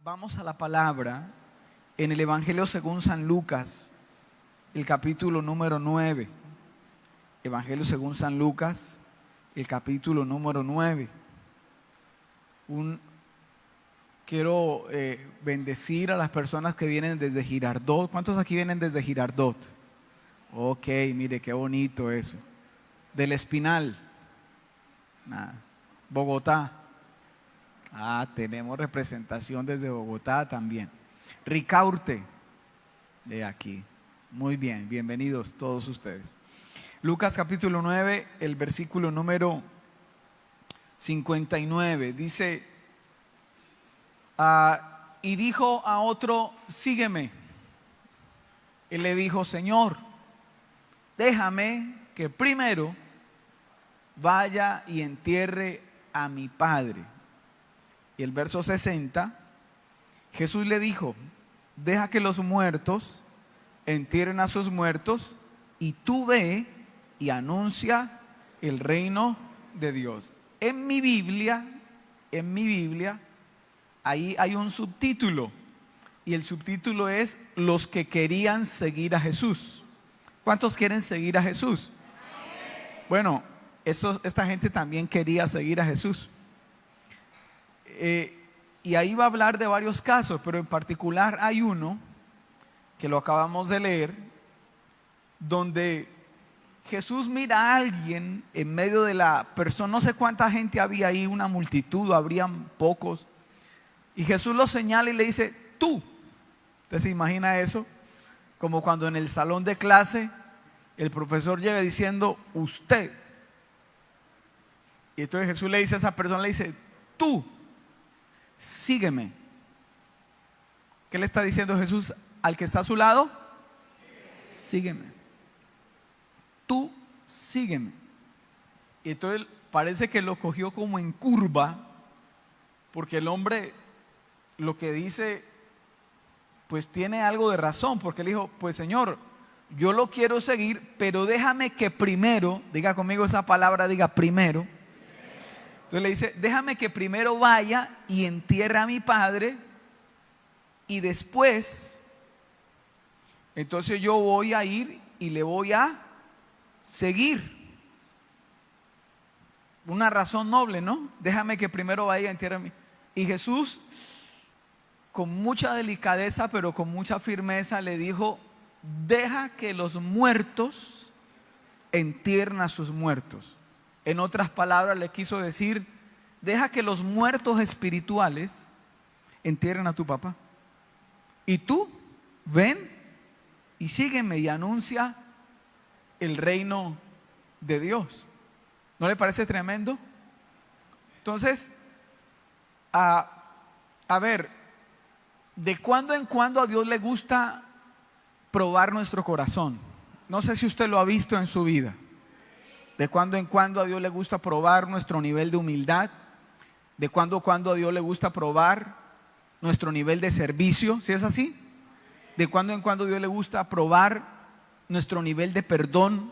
Vamos a la palabra en el Evangelio según San Lucas, el capítulo número 9. Evangelio según San Lucas, el capítulo número 9. Quiero bendecir a las personas que vienen desde Girardot. ¿Cuántos aquí vienen desde Girardot? Ok, mire qué bonito eso. Del Espinal. Bogotá. Tenemos representación desde Bogotá también. Ricaurte, de aquí. Muy bien, bienvenidos todos ustedes. Lucas capítulo 9, el versículo número 59, dice, y dijo a otro, sígueme. Él le dijo, Señor, déjame que primero vaya y entierre a mi padre. Y el verso 60, Jesús le dijo, deja que los muertos entierren a sus muertos y tú ve y anuncia el reino de Dios. En mi Biblia, ahí hay un subtítulo y el subtítulo es los que querían seguir a Jesús. ¿Cuántos quieren seguir a Jesús? Bueno, esta gente también quería seguir a Jesús. Y ahí va a hablar de varios casos, pero en particular hay uno que lo acabamos de leer, donde Jesús mira a alguien en medio de la persona, no sé cuánta gente había ahí, una multitud, habrían pocos, y Jesús lo señala y le dice, tú. ¿Usted se imagina eso? Como cuando en el salón de clase el profesor llega diciendo, usted. Y entonces Jesús le dice a esa persona, le dice, tú. Sígueme. ¿Qué le está diciendo Jesús al que está a su lado? Sígueme. Tú sígueme. Y entonces parece que lo cogió como en curva, porque el hombre lo que dice pues tiene algo de razón, porque él dijo, pues Señor, yo lo quiero seguir, pero déjame que primero, diga conmigo esa palabra, diga primero. Entonces le dice, déjame que primero vaya y entierre a mi padre y después, entonces yo voy a ir y le voy a seguir. Una razón noble, ¿no? Déjame que primero vaya y entierre a mi. Y Jesús, con mucha delicadeza, pero con mucha firmeza, le dijo, deja que los muertos entierren a sus muertos. En otras palabras le quiso decir, deja que los muertos espirituales entierren a tu papá. Y tú, ven y sígueme y anuncia el reino de Dios. ¿No le parece tremendo? Entonces, a ver, de cuando en cuando a Dios le gusta probar nuestro corazón. No sé si usted lo ha visto en su vida. De cuando en cuando a Dios le gusta probar nuestro nivel de humildad. De cuando en cuando a Dios le gusta probar nuestro nivel de servicio. ¿Sí es así? De cuando en cuando a Dios le gusta probar nuestro nivel de perdón.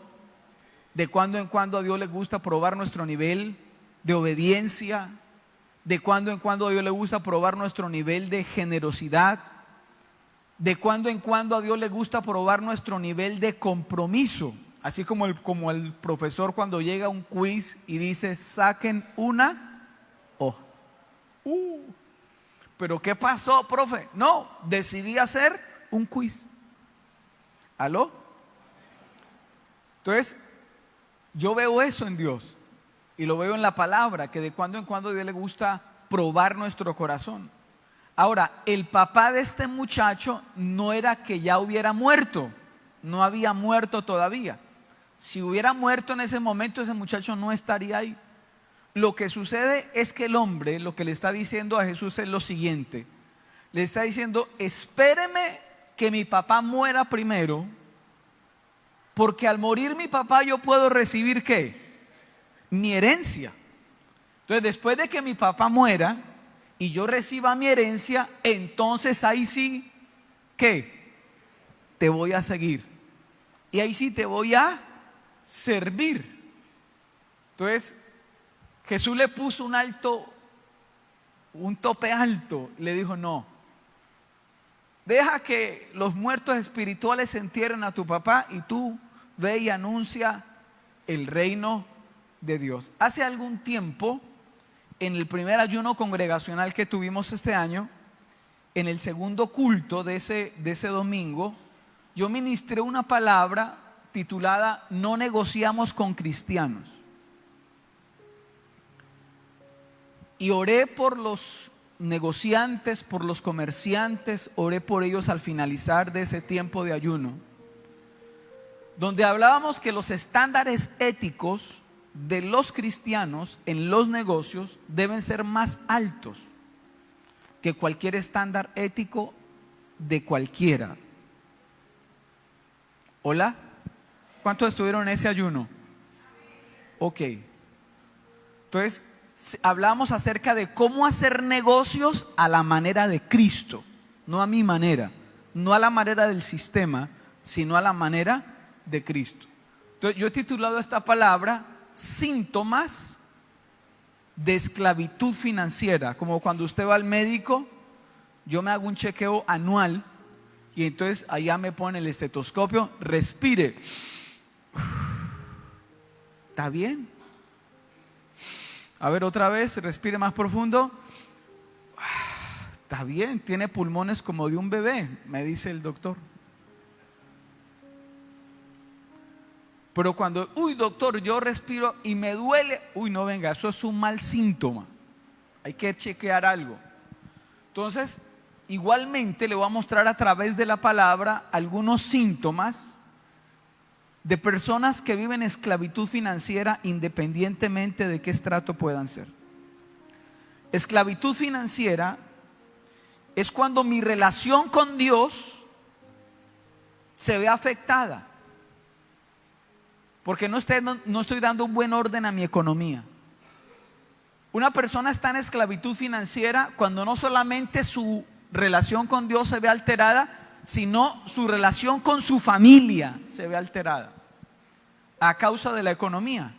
De cuando en cuando a Dios le gusta probar nuestro nivel de obediencia. De cuando en cuando a Dios le gusta probar nuestro nivel de generosidad. De cuando en cuando a Dios le gusta probar nuestro nivel de compromiso. Así como el profesor cuando llega a un quiz y dice, saquen una hoja. ¿Pero qué pasó, profe? No, decidí hacer un quiz. ¿Aló? Entonces, yo veo eso en Dios y lo veo en la palabra, que de cuando en cuando a Dios le gusta probar nuestro corazón. Ahora, el papá de este muchacho no era que ya hubiera muerto, no había muerto todavía. Si hubiera muerto en ese momento, ese muchacho no estaría ahí. Lo que sucede es que el hombre, lo que le está diciendo a Jesús es lo siguiente. Le está diciendo, espéreme que mi papá muera primero, porque al morir mi papá yo puedo recibir ¿qué? Mi herencia. Entonces después de que mi papá muera y yo reciba mi herencia, entonces ahí sí, ¿qué? Te voy a seguir. Y ahí sí te voy a servir. Entonces Jesús le puso un tope alto, le dijo, no, Deja que los muertos espirituales entierren a tu papá y tú ve y anuncia el reino de Dios. Hace algún tiempo, en el primer ayuno congregacional que tuvimos este año, en el segundo culto de ese domingo, yo ministré una palabra titulada "No negociamos con cristianos". Y oré por los negociantes, por los comerciantes, oré por ellos al finalizar de ese tiempo de ayuno, donde hablábamos que los estándares éticos de los cristianos en los negocios deben ser más altos que cualquier estándar ético de cualquiera. ¿Hola? ¿Cuántos estuvieron en ese ayuno? Ok. Entonces, hablamos acerca de cómo hacer negocios a la manera de Cristo, no a mi manera, no a la manera del sistema, sino a la manera de Cristo. Entonces, yo he titulado esta palabra "Síntomas de esclavitud financiera". Como cuando usted va al médico, yo me hago un chequeo anual y entonces allá me ponen el estetoscopio, respire. ¿Está bien? A ver, otra vez, respire más profundo. Está bien, tiene pulmones como de un bebé, me dice el doctor. Pero cuando, doctor, yo respiro y me duele, no, venga, eso es un mal síntoma. Hay que chequear algo. Entonces, igualmente le voy a mostrar a través de la palabra algunos síntomas de personas que viven esclavitud financiera, independientemente de qué estrato puedan ser. Esclavitud financiera es cuando mi relación con Dios se ve afectada, porque no estoy dando un buen orden a mi economía. Una persona está en esclavitud financiera cuando no solamente su relación con Dios se ve alterada, sino su relación con su familia se ve alterada a causa de la economía,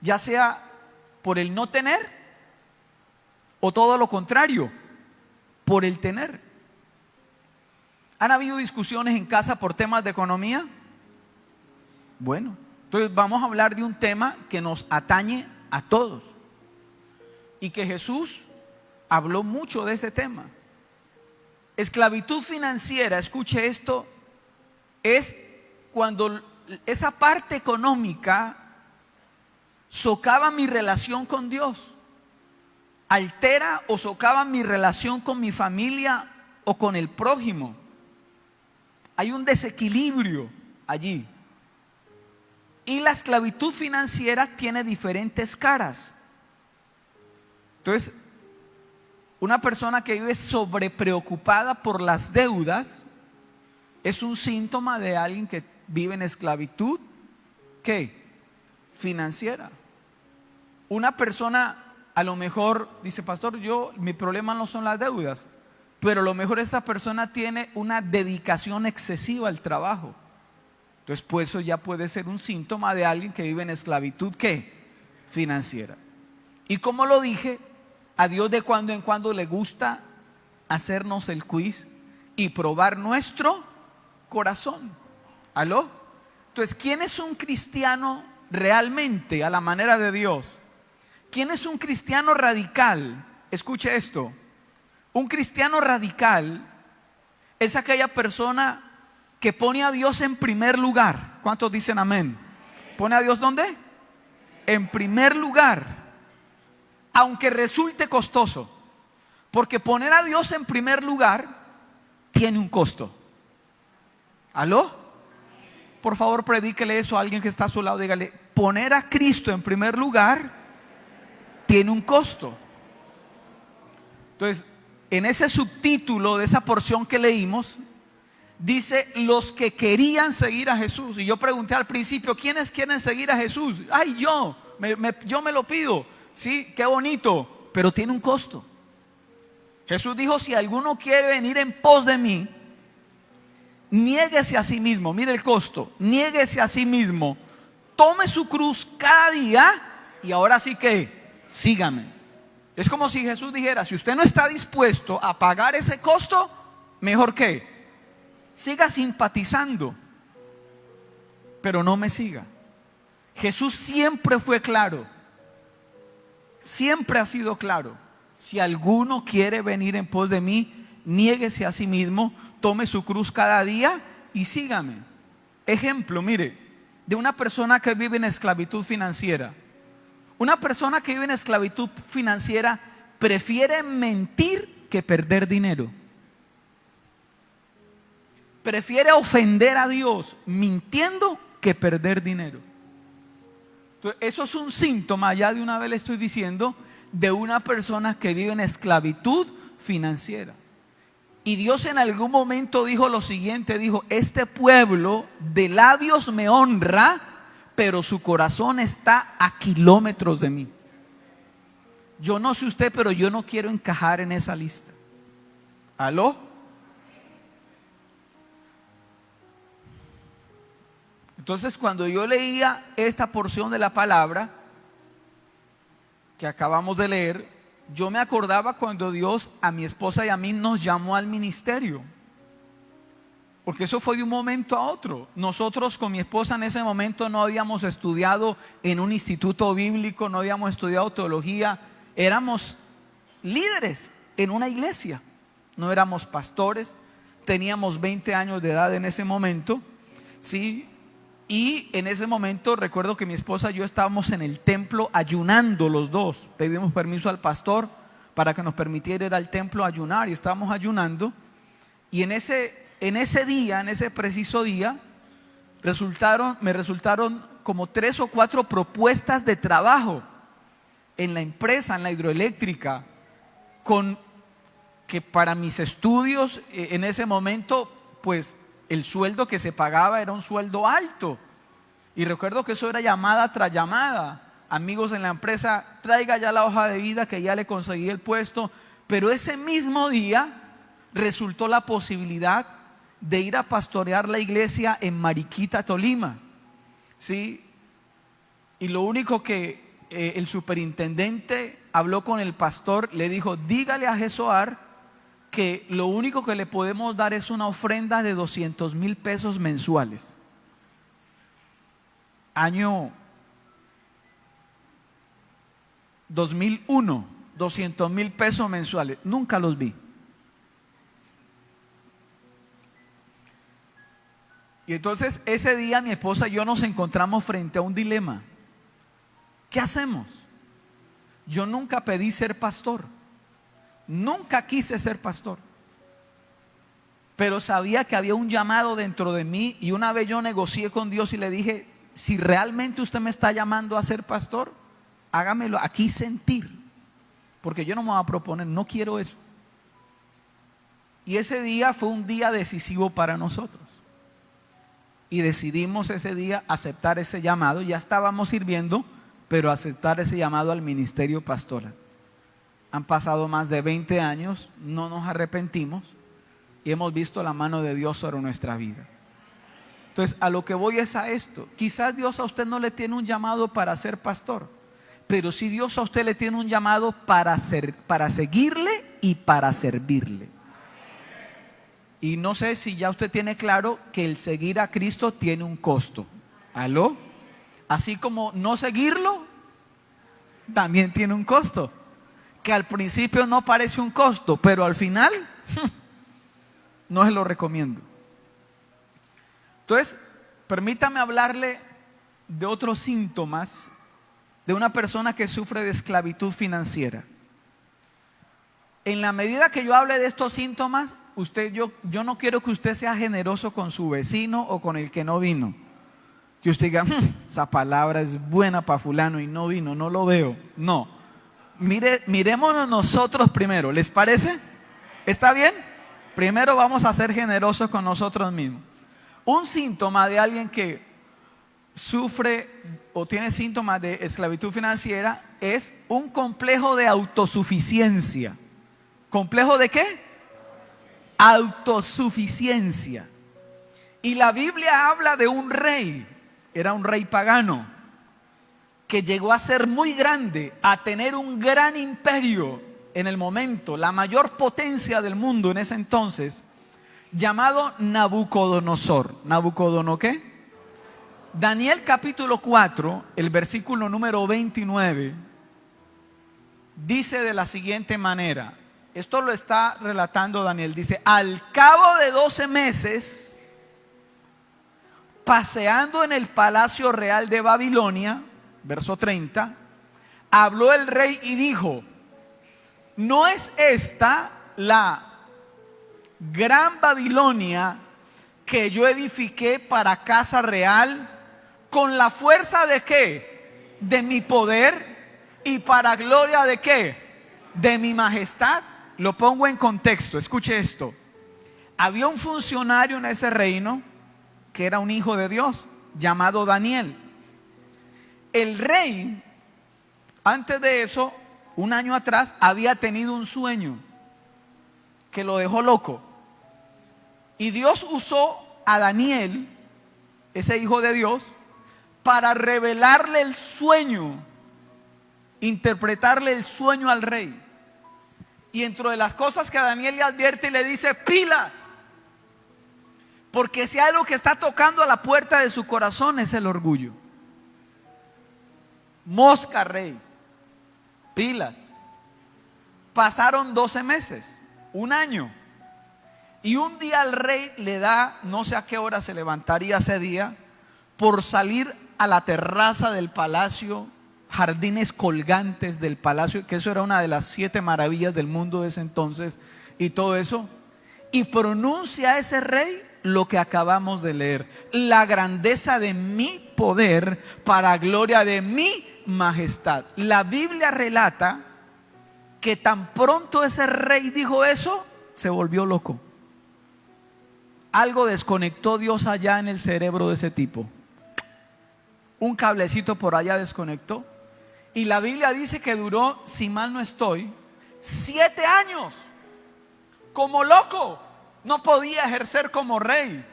ya sea por el no tener o todo lo contrario, por el tener. ¿Han habido discusiones en casa por temas de economía? Bueno, entonces vamos a hablar de un tema que nos atañe a todos y que Jesús habló mucho de ese tema. Esclavitud financiera, escuche esto, es cuando esa parte económica socava mi relación con Dios, altera o socava mi relación con mi familia o con el prójimo. Hay un desequilibrio allí. Y la esclavitud financiera tiene diferentes caras. Entonces, una persona que vive sobrepreocupada por las deudas es un síntoma de alguien que vive en esclavitud, ¿qué? Financiera. Una persona a lo mejor dice, pastor, mi problema no son las deudas, pero a lo mejor esa persona tiene una dedicación excesiva al trabajo. Entonces, pues eso ya puede ser un síntoma de alguien que vive en esclavitud, ¿qué? Financiera. Y como lo dije, a Dios de cuando en cuando le gusta hacernos el quiz y probar nuestro corazón. ¿Aló? Entonces, ¿quién es un cristiano realmente a la manera de Dios? ¿Quién es un cristiano radical? Escuche esto. Un cristiano radical es aquella persona que pone a Dios en primer lugar. ¿Cuántos dicen amén? ¿Pone a Dios dónde? En primer lugar, aunque resulte costoso, porque poner a Dios en primer lugar tiene un costo. ¿Aló? Por favor, predíquele eso a alguien que está a su lado. Dígale, poner a Cristo en primer lugar tiene un costo. Entonces, en ese subtítulo de esa porción que leímos, dice los que querían seguir a Jesús. Y yo pregunté al principio, ¿quiénes quieren seguir a Jesús? Ay, yo me lo pido. Sí, qué bonito, pero tiene un costo. Jesús dijo, si alguno quiere venir en pos de mí, niéguese a sí mismo. Mire el costo, niéguese a sí mismo, tome su cruz cada día y ahora sí que sígame. Es como si Jesús dijera, si usted no está dispuesto a pagar ese costo, Mejor que siga simpatizando, pero no me siga. Jesús siempre fue claro, siempre ha sido claro. Si alguno quiere venir en pos de mí, niéguese a sí mismo, tome su cruz cada día y sígame. Ejemplo, mire, de una persona que vive en esclavitud financiera. Una persona que vive en esclavitud financiera prefiere mentir que perder dinero. Prefiere ofender a Dios mintiendo que perder dinero. Entonces, eso es un síntoma, ya de una vez le estoy diciendo, de una persona que vive en esclavitud financiera. Y Dios en algún momento dijo lo siguiente, dijo: este pueblo de labios me honra, pero su corazón está a kilómetros de mí. Yo no sé usted, pero yo no quiero encajar en esa lista. ¿Aló? Entonces, cuando yo leía esta porción de la palabra que acabamos de leer, yo me acordaba cuando Dios a mi esposa y a mí nos llamó al ministerio. Porque eso fue de un momento a otro. Nosotros con mi esposa en ese momento no habíamos estudiado en un instituto bíblico, no habíamos estudiado teología. Éramos líderes en una iglesia, no éramos pastores. Teníamos 20 años de edad en ese momento, ¿sí? Y en ese momento recuerdo que mi esposa y yo estábamos en el templo ayunando los dos. Pedimos permiso al pastor para que nos permitiera ir al templo a ayunar, y estábamos ayunando. Y en ese día, en ese preciso día, me resultaron como 3 o 4 propuestas de trabajo en la empresa, en la hidroeléctrica, que para mis estudios en ese momento, pues el sueldo que se pagaba era un sueldo alto. Y recuerdo que eso era llamada tras llamada. Amigos en la empresa, traiga ya la hoja de vida que ya le conseguí el puesto. Pero ese mismo día resultó la posibilidad de ir a pastorear la iglesia en Mariquita, Tolima, ¿sí? Y lo único que el superintendente habló con el pastor, le dijo: dígale a Jesoar que lo único que le podemos dar es una ofrenda de 200,000 pesos mensuales. Año 2001, 200,000 pesos mensuales. Nunca los vi. Y entonces ese día mi esposa y yo nos encontramos frente a un dilema. ¿Qué hacemos? Yo nunca pedí ser pastor. Nunca quise ser pastor, pero sabía que había un llamado dentro de mí. Y una vez yo negocié con Dios y le dije: si realmente usted me está llamando a ser pastor, hágamelo aquí sentir, porque yo no me voy a proponer, no quiero eso. Y ese día fue un día decisivo para nosotros, y decidimos ese día aceptar ese llamado. Ya estábamos sirviendo, pero aceptar ese llamado al ministerio pastoral. Han pasado más de 20 años, no nos arrepentimos y hemos visto la mano de Dios sobre nuestra vida. Entonces, a lo que voy es a esto. Quizás Dios a usted no le tiene un llamado para ser pastor, pero sí Dios a usted le tiene un llamado para seguirle y para servirle. Y no sé si ya usted tiene claro que el seguir a Cristo tiene un costo. ¿Aló? Así como no seguirlo también tiene un costo, que al principio no parece un costo, pero al final no se lo recomiendo. Entonces, permítame hablarle de otros síntomas de una persona que sufre de esclavitud financiera. En la medida que yo hable de estos síntomas, yo no quiero que usted sea generoso con su vecino o con el que no vino. Que usted diga: esa palabra es buena para fulano y no vino, no lo veo. No. Miremonos nosotros primero, ¿les parece? ¿Está bien? Primero vamos a ser generosos con nosotros mismos. Un síntoma de alguien que sufre o tiene síntomas de esclavitud financiera es un complejo de autosuficiencia. ¿Complejo de qué? Autosuficiencia. Y la Biblia habla de un rey, era un rey pagano, que llegó a ser muy grande, a tener un gran imperio en el momento, la mayor potencia del mundo en ese entonces, llamado Nabucodonosor. ¿Nabucodonosor qué? Daniel capítulo 4, el versículo número 29, dice de la siguiente manera. Esto lo está relatando Daniel. Dice: al cabo de 12 meses, paseando en el palacio real de Babilonia, verso 30, habló el rey y dijo: ¿no es esta la gran Babilonia que yo edifiqué para casa real con la fuerza de qué? De mi poder, y para gloria de qué? De mi majestad. Lo pongo en contexto, escuche esto. Había un funcionario en ese reino que era un hijo de Dios, llamado Daniel. El rey, antes de eso, un año atrás, había tenido un sueño que lo dejó loco. Y Dios usó a Daniel, ese hijo de Dios, para revelarle el sueño, interpretarle el sueño al rey. Y entre las cosas que a Daniel le advierte y le dice: pilas, porque si hay algo que está tocando a la puerta de su corazón es el orgullo. Mosca, rey, pilas. Pasaron 12 meses, un año, y un día al rey le da, no sé a qué hora se levantaría ese día, por salir a la terraza del palacio, jardines colgantes del palacio, que eso era una de las 7 maravillas del mundo de ese entonces, y todo eso, y pronuncia a ese rey lo que acabamos de leer: la grandeza de mi poder para gloria de mi majestad. La Biblia relata que tan pronto ese rey dijo eso, se volvió loco. Algo desconectó Dios allá en el cerebro de ese tipo. Un cablecito por allá desconectó. Y la Biblia dice que duró, si mal no estoy, 7 años como loco. No podía ejercer como rey.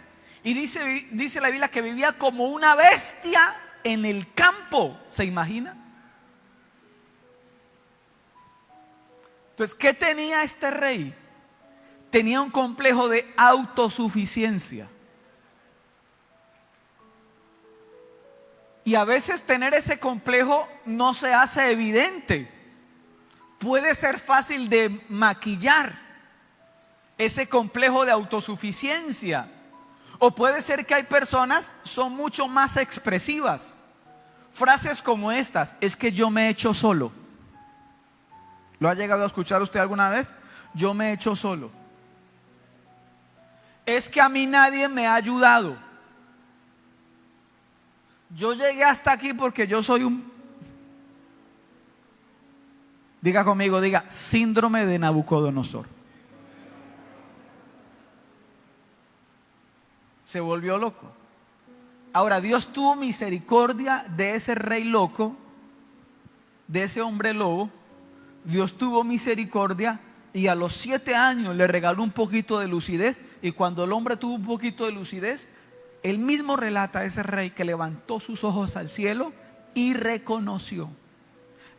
Y dice la Biblia que vivía como una bestia en el campo. ¿Se imagina? Entonces, ¿qué tenía este rey? Tenía un complejo de autosuficiencia. Y a veces tener ese complejo no se hace evidente. Puede ser fácil de maquillar ese complejo de autosuficiencia. O puede ser que hay personas son mucho más expresivas. Frases como estas: es que yo me he hecho solo. ¿Lo ha llegado a escuchar usted alguna vez? Yo me he hecho solo. Es que a mí nadie me ha ayudado. Yo llegué hasta aquí porque yo soy diga conmigo, diga: síndrome de Nabucodonosor. Se volvió loco. Ahora, Dios tuvo misericordia de ese rey loco, de ese hombre lobo. Dios tuvo misericordia y a los 7 años le regaló un poquito de lucidez. Y cuando el hombre tuvo un poquito de lucidez, él mismo relata a ese rey que levantó sus ojos al cielo y reconoció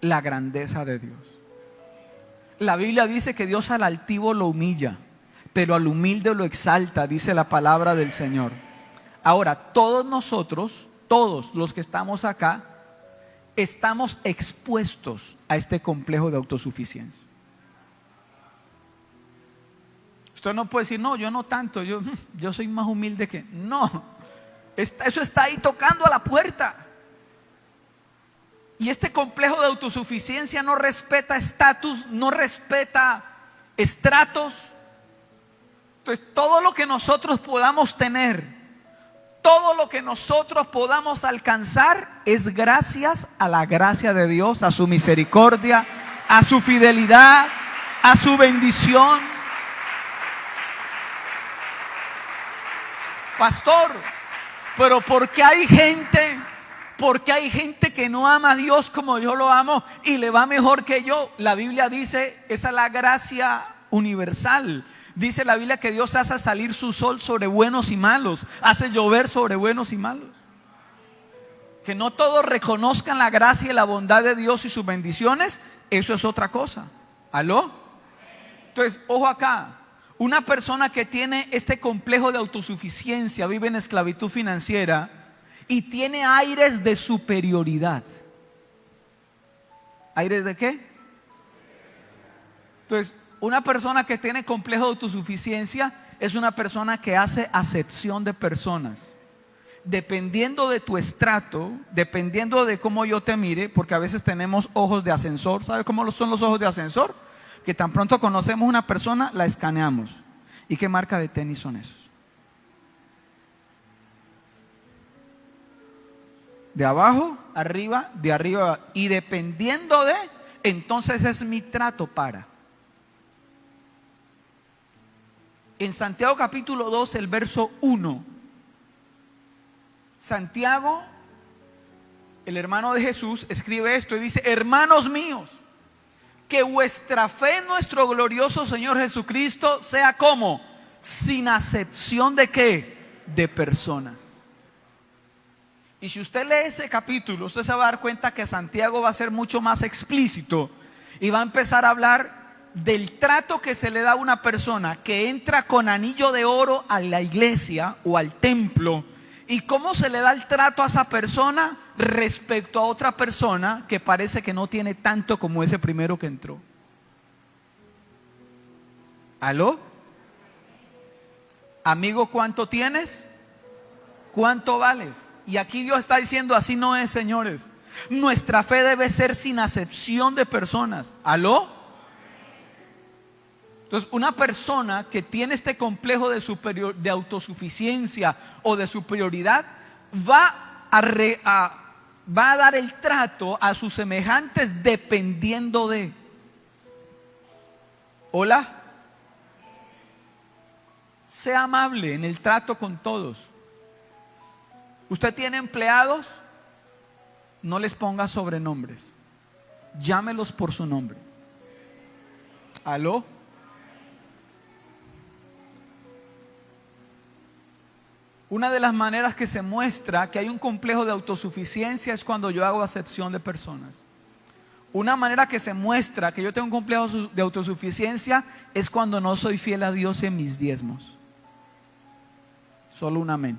la grandeza de Dios. La Biblia dice que Dios al altivo lo humilla, pero al humilde lo exalta, dice la palabra del Señor. Ahora, todos nosotros, todos los que estamos acá, estamos expuestos a este complejo de autosuficiencia. Usted no puede decir: no, yo no tanto, yo soy más humilde que... No, eso está ahí tocando a la puerta. Y este complejo de autosuficiencia no respeta estatus, no respeta estratos. Entonces, todo lo que nosotros podamos tener, todo lo que nosotros podamos alcanzar, es gracias a la gracia de Dios, a su misericordia, a su fidelidad, a su bendición. Pastor, pero ¿por qué hay gente? ¿Por qué hay gente que no ama a Dios como yo lo amo y le va mejor que yo? La Biblia dice, esa es la gracia universal. Dice la Biblia que Dios hace salir su sol sobre buenos y malos, hace llover sobre buenos y malos. Que no todos reconozcan la gracia y la bondad de Dios y sus bendiciones, eso es otra cosa. ¿Aló? Entonces, ojo acá. una persona que tiene este complejo de autosuficiencia vive en esclavitud financiera y tiene aires de superioridad. ¿Aires de qué? Entonces, una persona que tiene complejo de autosuficiencia es una persona que hace acepción de personas. Dependiendo de tu estrato, dependiendo de cómo yo te mire, porque a veces tenemos ojos de ascensor. ¿Sabe cómo son los ojos de ascensor? Que tan pronto conocemos una persona, la escaneamos. ¿Y qué marca de tenis son esos? De abajo, arriba, de arriba. Y dependiendo de, entonces es mi trato para. En Santiago capítulo 2, el verso 1. Santiago, el hermano de Jesús, escribe esto y dice: hermanos míos, que vuestra fe en nuestro glorioso Señor Jesucristo sea como, sin acepción de qué, de personas. Y si usted lee ese capítulo, usted se va a dar cuenta que Santiago va a ser mucho más explícito y va a empezar a hablar del trato que se le da a una persona que entra con anillo de oro a la iglesia o al templo, y cómo se le da el trato a esa persona respecto a otra persona que parece que no tiene tanto como ese primero que entró. ¿Aló? Amigo, ¿cuánto tienes? ¿Cuánto vales? Y aquí Dios está diciendo: así no es, señores. Nuestra fe debe ser sin acepción de personas. ¿Aló? Entonces, una persona que tiene este complejo de autosuficiencia o de superioridad va a dar el trato a sus semejantes dependiendo de. ¿Hola? Sea amable en el trato con todos. Usted tiene empleados, no les ponga sobrenombres, llámelos por su nombre. ¿Aló? Una de las maneras que se muestra que hay un complejo de autosuficiencia es cuando yo hago acepción de personas. Una manera que se muestra que yo tengo un complejo de autosuficiencia es cuando no soy fiel a Dios en mis diezmos. Solo un amén.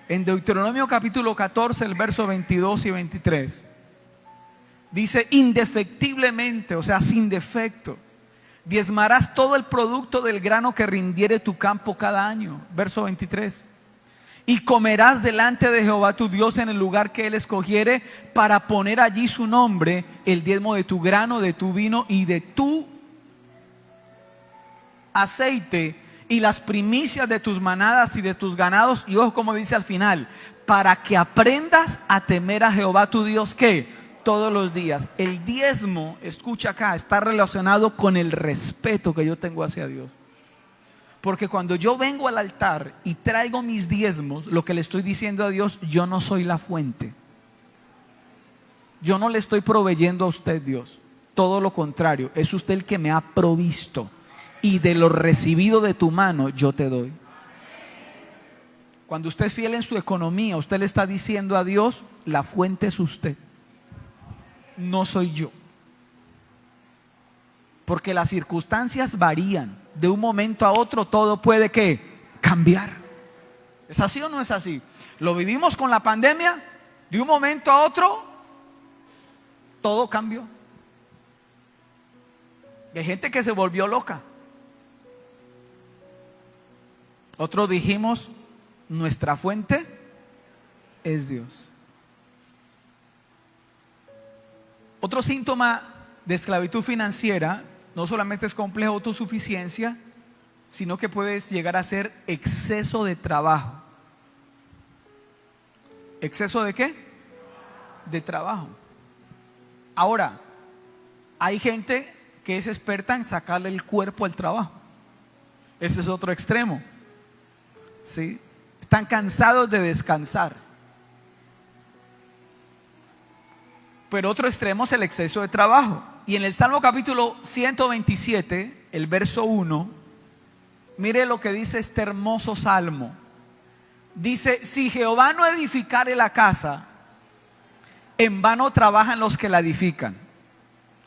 En Deuteronomio capítulo 14, el verso 22 y 23, dice: indefectiblemente, o sea, sin defecto, diezmarás todo el producto del grano que rindiere tu campo cada año. Verso 23. Y comerás delante de Jehová tu Dios en el lugar que Él escogiere para poner allí su nombre, el diezmo de tu grano, de tu vino y de tu aceite, y las primicias de tus manadas y de tus ganados. Y ojo como dice al final: para que aprendas a temer a Jehová tu Dios, ¿qué? Todos los días. El diezmo, escucha acá, está relacionado con el respeto que yo tengo hacia Dios. Porque cuando yo vengo al altar y traigo mis diezmos, lo que le estoy diciendo a Dios: yo no soy la fuente. Yo no le estoy proveyendo a usted, Dios. Todo lo contrario, es usted el que me ha provisto. Y de lo recibido de tu mano yo te doy. Cuando usted es fiel en su economía, usted le está diciendo a Dios: la fuente es usted, no soy yo. Porque las circunstancias varían. De un momento a otro todo puede ¿qué? Cambiar. ¿Es así o no es así? Lo vivimos con la pandemia. De un momento a otro todo cambió. Y hay gente que se volvió loca. Otros dijimos: nuestra fuente es Dios. Otro síntoma de esclavitud financiera no solamente es complejo de autosuficiencia, sino que puedes llegar a ser exceso de trabajo. ¿Exceso de qué? De trabajo. Ahora, hay gente que es experta en sacarle el cuerpo al trabajo. Ese es otro extremo. ¿Sí? Están cansados de descansar. Pero otro extremo es el exceso de trabajo. Y en el Salmo capítulo 127, el verso 1, mire lo que dice este hermoso salmo. Dice: si Jehová no edificare la casa, en vano trabajan los que la edifican.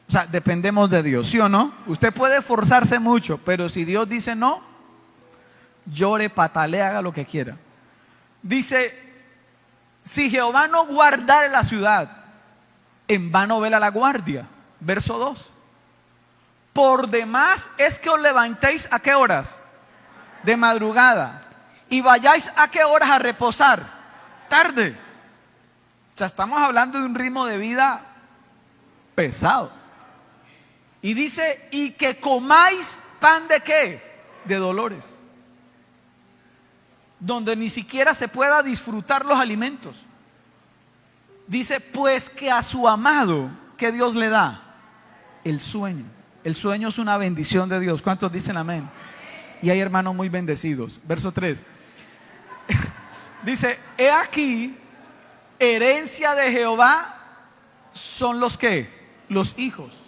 O sea, dependemos de Dios, ¿sí o no? Usted puede esforzarse mucho, pero si Dios dice no, llore, patalee, haga lo que quiera. Dice, si Jehová no guardare la ciudad, en vano vela la guardia. Verso 2. Por demás es que os levantéis, ¿a qué horas? De madrugada. Y vayáis, ¿a qué horas a reposar? Tarde. O sea, estamos hablando de un ritmo de vida pesado. Y dice, y que comáis pan de ¿qué? De dolores. Donde ni siquiera se pueda disfrutar los alimentos. Dice, pues que a su amado, ¿qué Dios le da? El sueño. El sueño es una bendición de Dios. ¿Cuántos dicen amén? Y hay hermanos muy bendecidos. Verso 3. Dice, he aquí, herencia de Jehová son los ¿qué? Los hijos.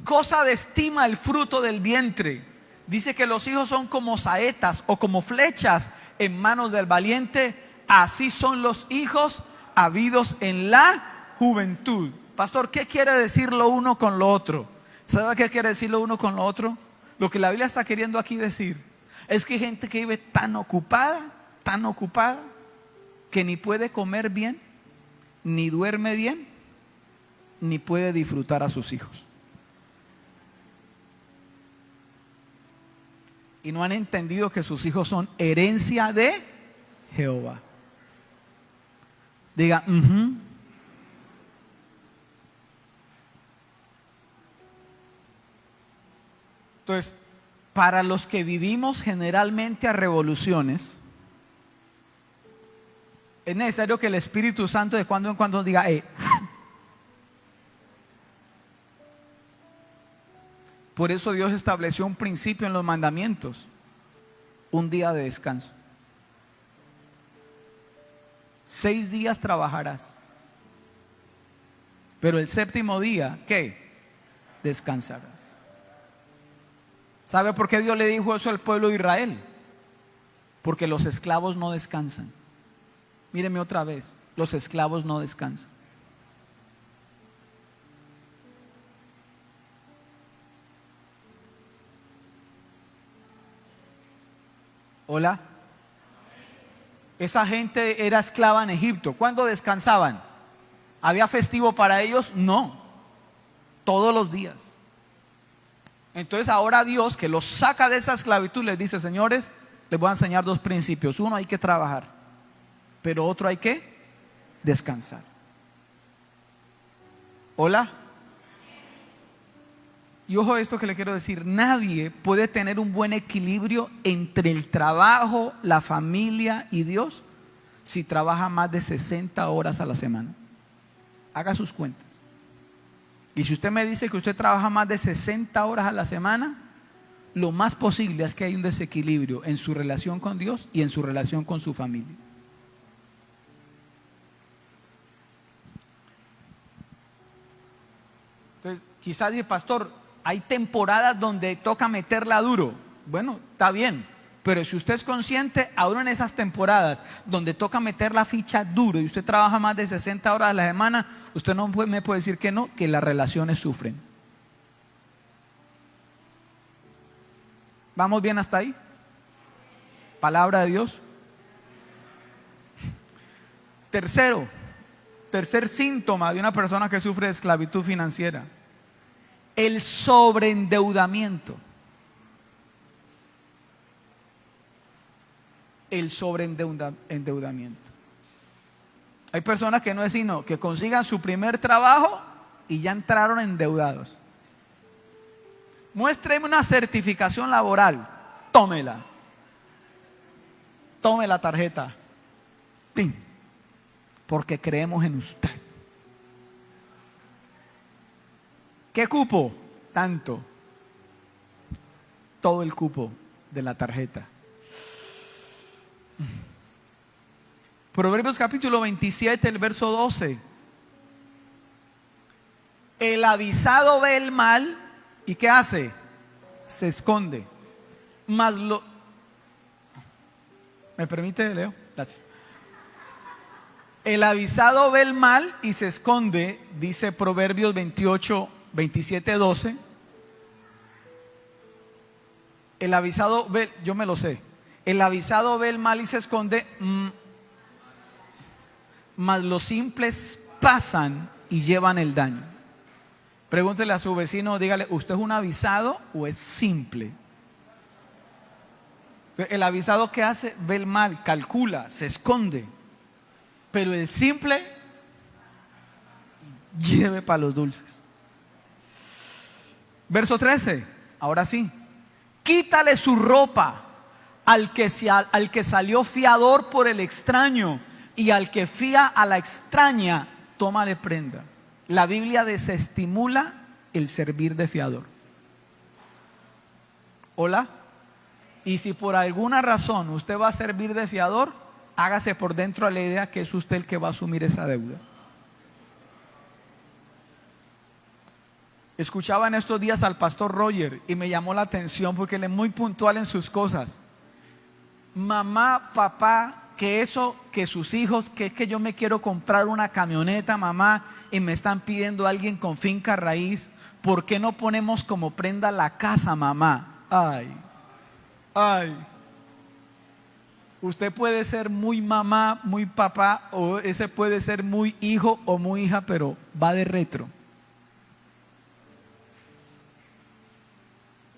Cosa de estima el fruto del vientre. Dice que los hijos son como saetas o como flechas en manos del valiente. Así son los hijos habidos en la juventud. Pastor, ¿qué quiere decir lo uno con lo otro? ¿Sabe qué quiere decir lo uno con lo otro? Lo que la Biblia está queriendo aquí decir es que hay gente que vive tan ocupada, que ni puede comer bien, ni duerme bien, ni puede disfrutar a sus hijos. Y no han entendido que sus hijos son herencia de Jehová. Diga, Entonces, para los que vivimos generalmente a revoluciones, es necesario que el Espíritu Santo de cuando en cuando diga, Por eso Dios estableció un principio en los mandamientos, un día de descanso. 6 días trabajarás, pero el séptimo día, ¿qué? Descansarás. ¿Sabe por qué Dios le dijo eso al pueblo de Israel? Porque los esclavos no descansan. Míreme otra vez, los esclavos no descansan. Hola. Esa gente era esclava en Egipto. ¿Cuándo descansaban? ¿Había festivo para ellos? No. Todos los días. Entonces ahora Dios, que los saca de esa esclavitud, les dice, señores, les voy a enseñar 2 principios. Uno, hay que trabajar, pero otro, hay que descansar. Hola. Y ojo a esto que le quiero decir, nadie puede tener un buen equilibrio entre el trabajo, la familia y Dios si trabaja más de 60 horas a la semana. Haga sus cuentas. Y si usted me dice que usted trabaja más de 60 horas a la semana, lo más posible es que hay un desequilibrio en su relación con Dios y en su relación con su familia. Entonces, quizás dice, pastor, hay temporadas donde toca meterla duro. Bueno, está bien, pero si usted es consciente, aún en esas temporadas donde toca meter la ficha duro y usted trabaja más de 60 horas a la semana, usted no me puede decir que no, que las relaciones sufren. ¿Vamos bien hasta ahí? Palabra de Dios. Tercer síntoma de una persona que sufre de esclavitud financiera: el sobreendeudamiento. El sobreendeudamiento. Hay personas que no es sino que consigan su primer trabajo y ya entraron endeudados. Muéstreme una certificación laboral, tómela. Tome la tarjeta. ¡Pim! Porque creemos en usted. ¿Qué cupo? Tanto. Todo el cupo de la tarjeta. Proverbios capítulo 27, el verso 12. El avisado ve el mal y ¿qué hace? Se esconde. ¿Me permite, Leo? Gracias. El avisado ve el mal y se esconde, dice Proverbios 28, 27:12. El avisado ve, yo me lo sé. El avisado ve el mal y se esconde, mas los simples pasan y llevan el daño. Pregúntele a su vecino, dígale, ¿usted es un avisado o es simple? El avisado, ¿qué hace? Ve el mal, calcula, se esconde. Pero el simple, lleve para los dulces. Verso 13, ahora sí. Quítale su ropa al que salió fiador por el extraño, y al que fía a la extraña, tómale prenda. La Biblia desestimula el servir de fiador. ¿Hola? Y si por alguna razón usted va a servir de fiador, hágase por dentro a la idea que es usted el que va a asumir esa deuda. Escuchaba en estos días al pastor Roger y me llamó la atención porque él es muy puntual en sus cosas. Mamá, papá, que eso, que sus hijos, que es que yo me quiero comprar una camioneta, mamá, y me están pidiendo a alguien con finca raíz, ¿por qué no ponemos como prenda la casa, mamá? Ay, ay. Usted puede ser muy mamá, muy papá, o ese puede ser muy hijo o muy hija, pero va de retro.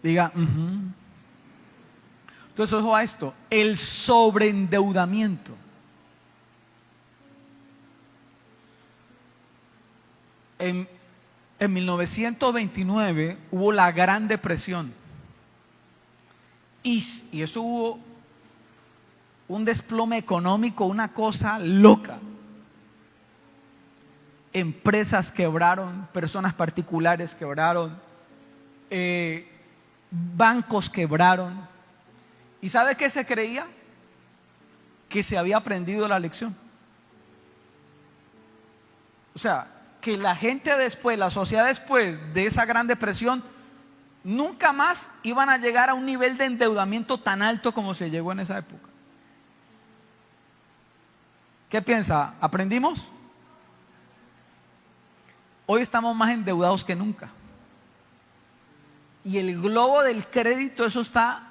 Diga, Entonces, ojo a esto, el sobreendeudamiento. En 1929 hubo la Gran Depresión y eso hubo un desplome económico, una cosa loca. Empresas quebraron, personas particulares quebraron, bancos quebraron. ¿Y sabe qué se creía? Que se había aprendido la lección. O sea, que la gente después, la sociedad después de esa Gran Depresión, nunca más iban a llegar a un nivel de endeudamiento tan alto como se llegó en esa época. ¿Qué piensa? ¿Aprendimos? Hoy estamos más endeudados que nunca. Y el globo del crédito, eso está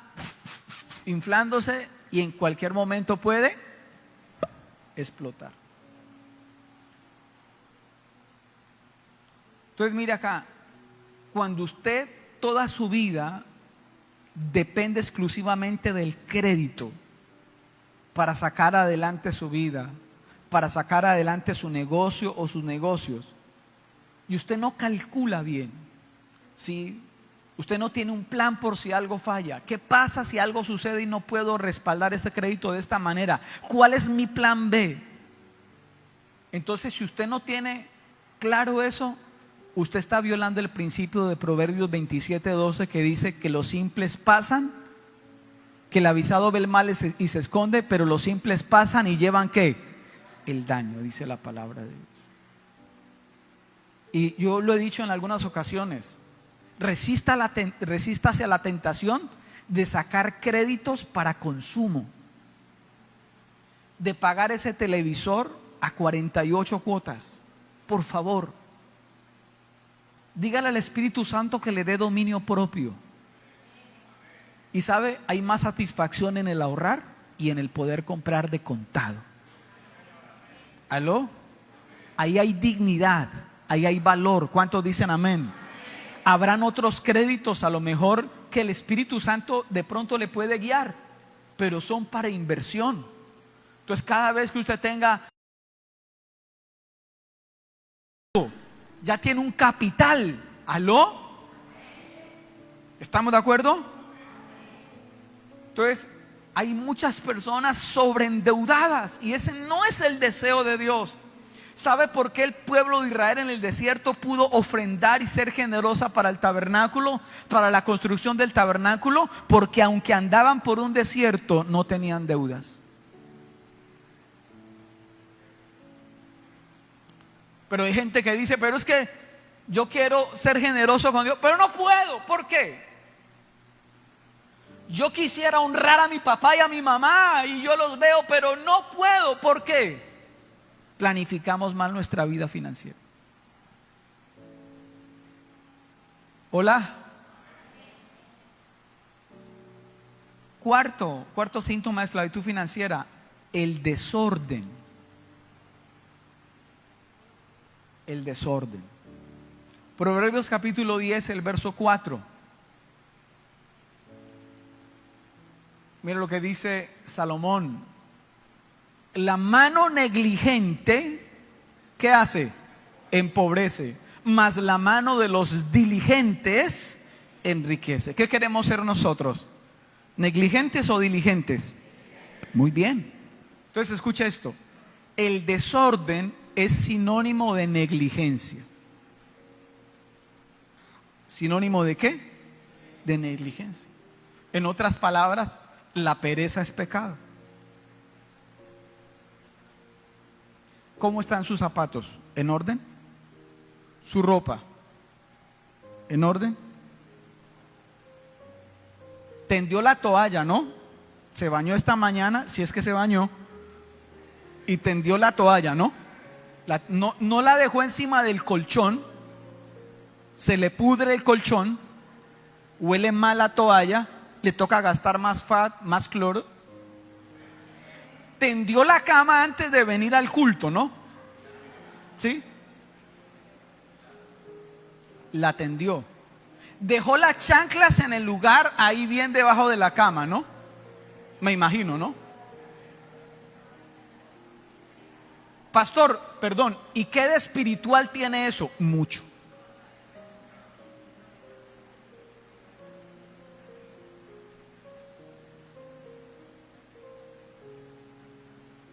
inflándose y en cualquier momento puede explotar. Entonces mire acá, cuando usted toda su vida depende exclusivamente del crédito para sacar adelante su vida, para sacar adelante su negocio o sus negocios, y usted no calcula bien, ¿sí? Usted no tiene un plan por si algo falla. ¿Qué pasa si algo sucede y no puedo respaldar ese crédito de esta manera? ¿Cuál es mi plan B? Entonces, si usted no tiene claro eso, usted está violando el principio de Proverbios 27:12 que dice que los simples pasan, que el avisado ve el mal y se esconde, pero los simples pasan y llevan ¿qué? El daño, dice la palabra de Dios. Y yo lo he dicho en algunas ocasiones. Resístase a la tentación de sacar créditos para consumo, de pagar ese televisor a 48 cuotas. Por favor, dígale al Espíritu Santo que le dé dominio propio. Y sabe, hay más satisfacción en el ahorrar y en el poder comprar de contado. ¿Aló? Ahí hay dignidad, ahí hay valor. ¿Cuántos dicen amén? Habrán otros créditos a lo mejor que el Espíritu Santo de pronto le puede guiar, pero son para inversión. Entonces cada vez que usted tenga, ya tiene un capital. ¿Aló? ¿Estamos de acuerdo? Entonces hay muchas personas sobreendeudadas y ese no es el deseo de Dios. ¿Sabe por qué el pueblo de Israel en el desierto pudo ofrendar y ser generosa para el tabernáculo, para la construcción del tabernáculo? Porque aunque andaban por un desierto, no tenían deudas. Pero hay gente que dice, pero es que yo quiero ser generoso con Dios, pero no puedo. ¿Por qué? Yo quisiera honrar a mi papá y a mi mamá y yo los veo, pero no puedo. ¿Por qué? Planificamos mal nuestra vida financiera. Hola. Cuarto síntoma de esclavitud financiera, el desorden. El desorden. Proverbios capítulo 10, el verso 4. Mira lo que dice Salomón. La mano negligente, ¿qué hace? Empobrece, mas la mano de los diligentes enriquece. ¿Qué queremos ser nosotros? ¿Negligentes o diligentes? Muy bien. Entonces escucha esto. El desorden es sinónimo de negligencia. ¿Sinónimo de qué? De negligencia. En otras palabras, la pereza es pecado. ¿Cómo están sus zapatos? ¿En orden? ¿Su ropa? ¿En orden? Tendió la toalla, ¿no? Se bañó esta mañana, si es que se bañó, y tendió la toalla, ¿no? No la dejó encima del colchón, se le pudre el colchón, huele mal la toalla, le toca gastar más más cloro. Tendió la cama antes de venir al culto, ¿no? ¿Sí? La tendió. Dejó las chanclas en el lugar ahí bien debajo de la cama, ¿no? Me imagino, ¿no? Pastor, perdón, ¿y qué de espiritual tiene eso? Mucho.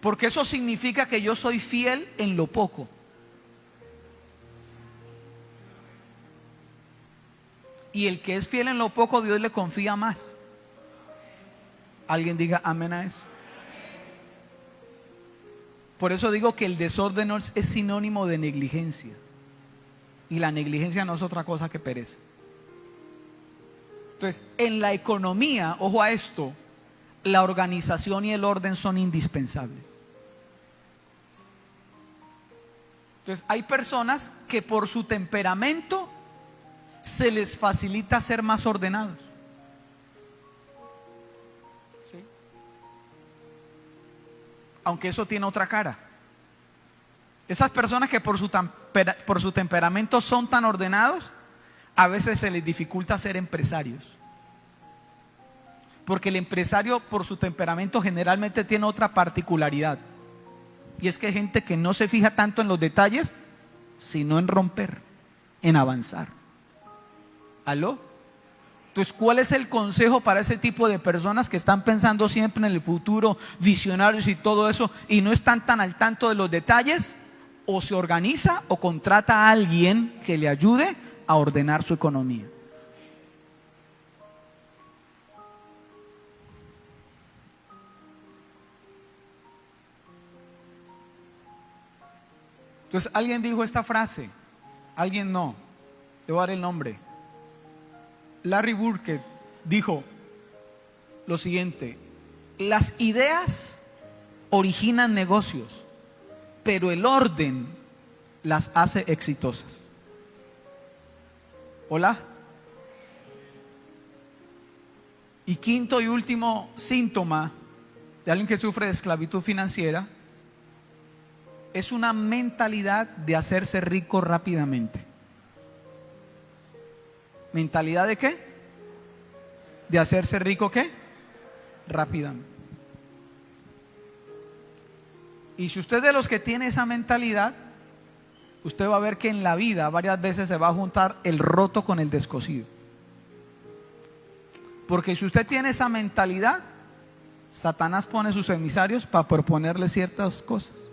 Porque eso significa que yo soy fiel en lo poco. Y el que es fiel en lo poco, Dios le confía más. Alguien diga amén a eso. Por eso digo que el desorden es sinónimo de negligencia. Y la negligencia no es otra cosa que pereza. Entonces, en la economía, ojo a esto, la organización y el orden son indispensables. Entonces, hay personas que por su temperamento se les facilita ser más ordenados. ¿Sí? Aunque eso tiene otra cara. Esas personas que por su temperamento son tan ordenados, a veces se les dificulta ser empresarios. Porque el empresario por su temperamento generalmente tiene otra particularidad. Y es que hay gente que no se fija tanto en los detalles, sino en romper, en avanzar. ¿Aló? Entonces, ¿cuál es el consejo para ese tipo de personas que están pensando siempre en el futuro, visionarios y todo eso, y no están tan al tanto de los detalles? O se organiza o contrata a alguien que le ayude a ordenar su economía. Entonces alguien dijo esta frase, alguien no, le voy a dar el nombre. Larry Burkett dijo lo siguiente: las ideas originan negocios, pero el orden las hace exitosas. ¿Hola? Y quinto y último síntoma de alguien que sufre de esclavitud financiera es una mentalidad de hacerse rico rápidamente. ¿Mentalidad de qué? ¿De hacerse rico qué? Rápidamente. Y si usted es de los que tiene esa mentalidad, usted va a ver que en la vida varias veces se va a juntar el roto con el descosido. Porque si usted tiene esa mentalidad, Satanás pone sus emisarios para proponerle ciertas cosas.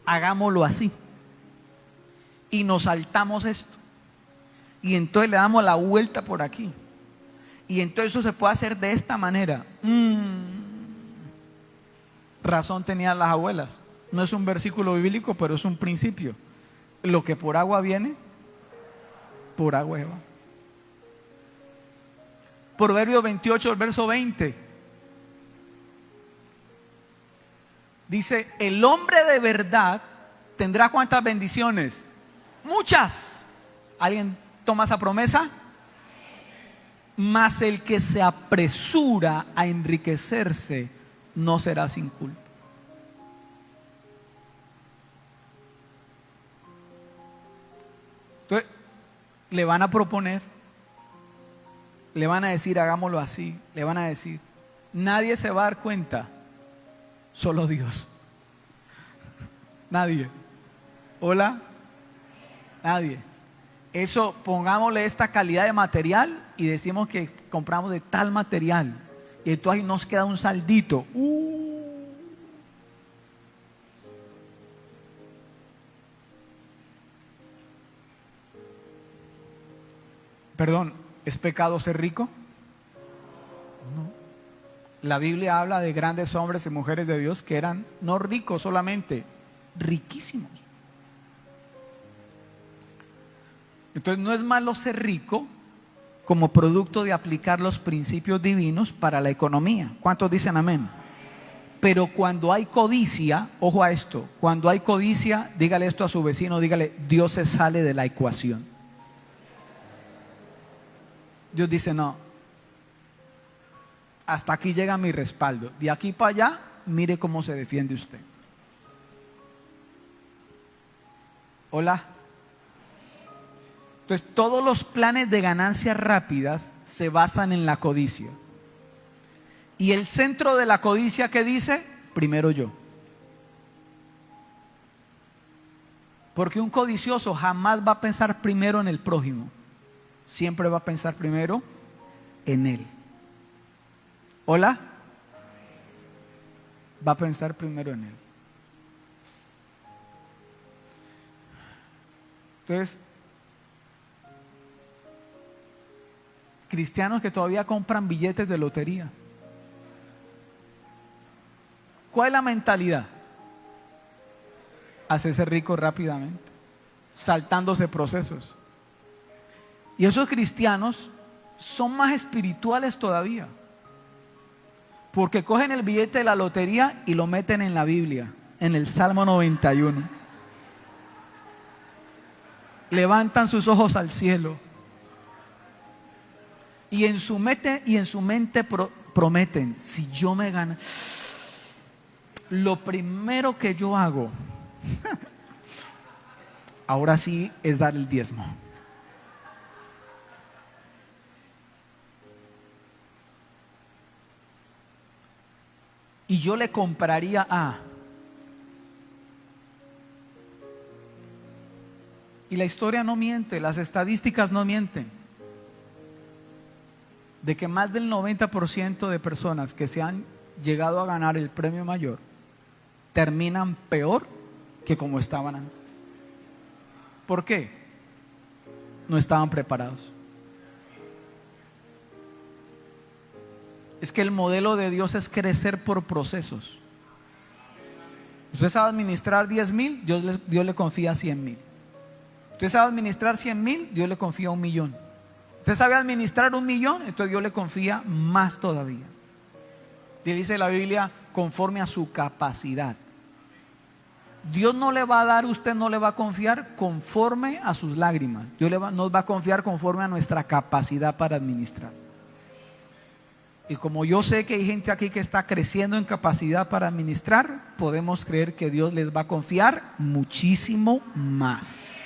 Hagámoslo así. Y nos saltamos esto. Y entonces le damos la vuelta por aquí. Y entonces eso se puede hacer de esta manera. Razón tenían las abuelas. No es un versículo bíblico, pero es un principio. Lo que por agua viene, por agua va. Proverbios 28, el verso 20. Dice, el hombre de verdad tendrá ¿cuántas bendiciones? muchas. ¿Alguien toma esa promesa? Mas el que se apresura a enriquecerse no será sin culpa. Entonces, le van a proponer, le van a decir hagámoslo así, le van a decir, nadie se va a dar cuenta, solo Dios. Nadie. Hola. Nadie. Eso, pongámosle esta calidad de material y decimos que compramos de tal material y entonces ahí nos queda un saldito. Perdón, ¿es pecado ser rico? No. La Biblia habla de grandes hombres y mujeres de Dios que eran no ricos solamente, riquísimos. Entonces no es malo ser rico como producto de aplicar los principios divinos para la economía. ¿Cuántos dicen amén? Pero cuando hay codicia, ojo a esto, cuando hay codicia, dígale esto a su vecino, dígale, Dios se sale de la ecuación. Dios dice, no, hasta aquí llega mi respaldo, de aquí para allá, mire cómo se defiende usted. Hola. Entonces, todos los planes de ganancias rápidas se basan en la codicia. Y el centro de la codicia, ¿qué dice? Primero yo. Porque un codicioso jamás va a pensar primero en el prójimo. Siempre va a pensar primero en él. ¿Hola? Va a pensar primero en él. Entonces, cristianos que todavía compran billetes de lotería. ¿Cuál es la mentalidad? Hacerse rico rápidamente, saltándose procesos. Y esos cristianos son más espirituales todavía, porque cogen el billete de la lotería y lo meten en la Biblia, en el Salmo 91. Levantan sus ojos al cielo y en su mente prometen, si yo me gano, lo primero que yo hago ahora sí es dar el diezmo. Y yo le compraría a. Y la historia no miente, las estadísticas no mienten, de que más del 90% de personas que se han llegado a ganar el premio mayor terminan peor que como estaban antes. ¿Por qué? No estaban preparados. Es que el modelo de Dios es crecer por procesos. Usted sabe administrar 10,000, Dios le confía 100,000. Usted sabe administrar 100,000, Dios le confía 1,000,000. Usted sabe administrar 1,000,000, entonces Dios le confía más todavía. Y dice la Biblia, conforme a su capacidad. Dios no le va a dar, usted no le va a confiar conforme a sus lágrimas. Dios nos va a confiar conforme a nuestra capacidad para administrar. Y como yo sé que hay gente aquí que está creciendo en capacidad para administrar, podemos creer que Dios les va a confiar muchísimo más.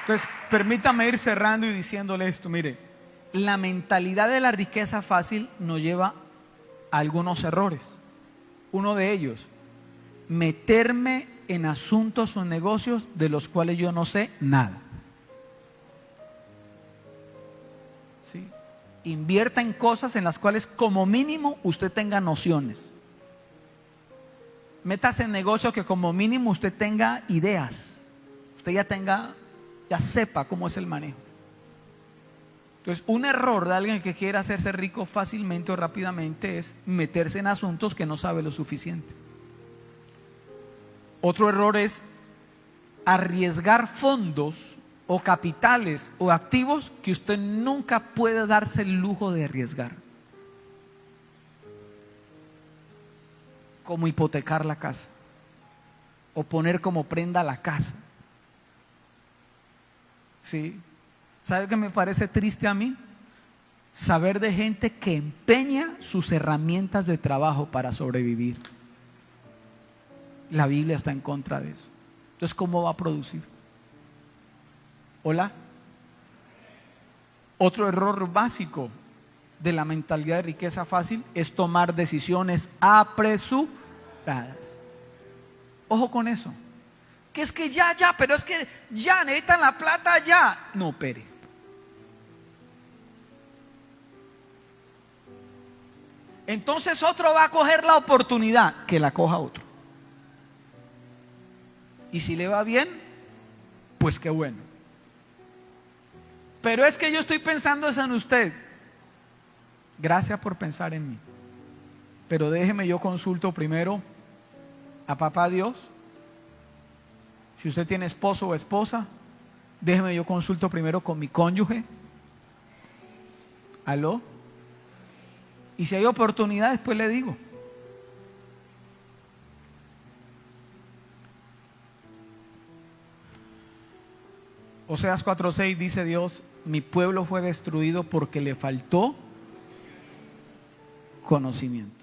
Entonces, permítame ir cerrando y diciéndole esto. Mire, la mentalidad de la riqueza fácil nos lleva a algunos errores. Uno de ellos, meterme en asuntos o negocios de los cuales yo no sé nada. ¿Sí? Invierta en cosas en las cuales como mínimo usted tenga nociones. Métase en negocios que como mínimo usted tenga ideas. Usted ya sepa cómo es el manejo. Entonces, un error de alguien que quiera hacerse rico fácilmente o rápidamente es meterse en asuntos que no sabe lo suficiente. Otro error es arriesgar fondos o capitales o activos que usted nunca puede darse el lujo de arriesgar. como hipotecar la casa o poner como prenda la casa. ¿Sí? ¿Sabe qué me parece triste a mí? Saber de gente que empeña sus herramientas de trabajo para sobrevivir. La Biblia está en contra de eso. Entonces, ¿cómo va a producir? ¿Hola? Otro error básico de la mentalidad de riqueza fácil es tomar decisiones apresuradas. Ojo con eso. Que es que ya, pero es que ya necesitan la plata ya. No, pere. Entonces otro va a coger la oportunidad, que la coja otro. Y si le va bien, pues qué bueno. Pero es que yo estoy pensando eso en usted. Gracias por pensar en mí. Pero déjeme, yo consulto primero a papá Dios. Si usted tiene esposo o esposa, déjeme, yo consulto primero con mi cónyuge. ¿Aló? Y si hay oportunidad, después le digo. Oseas 4:6 dice Dios: mi pueblo fue destruido porque le faltó conocimiento.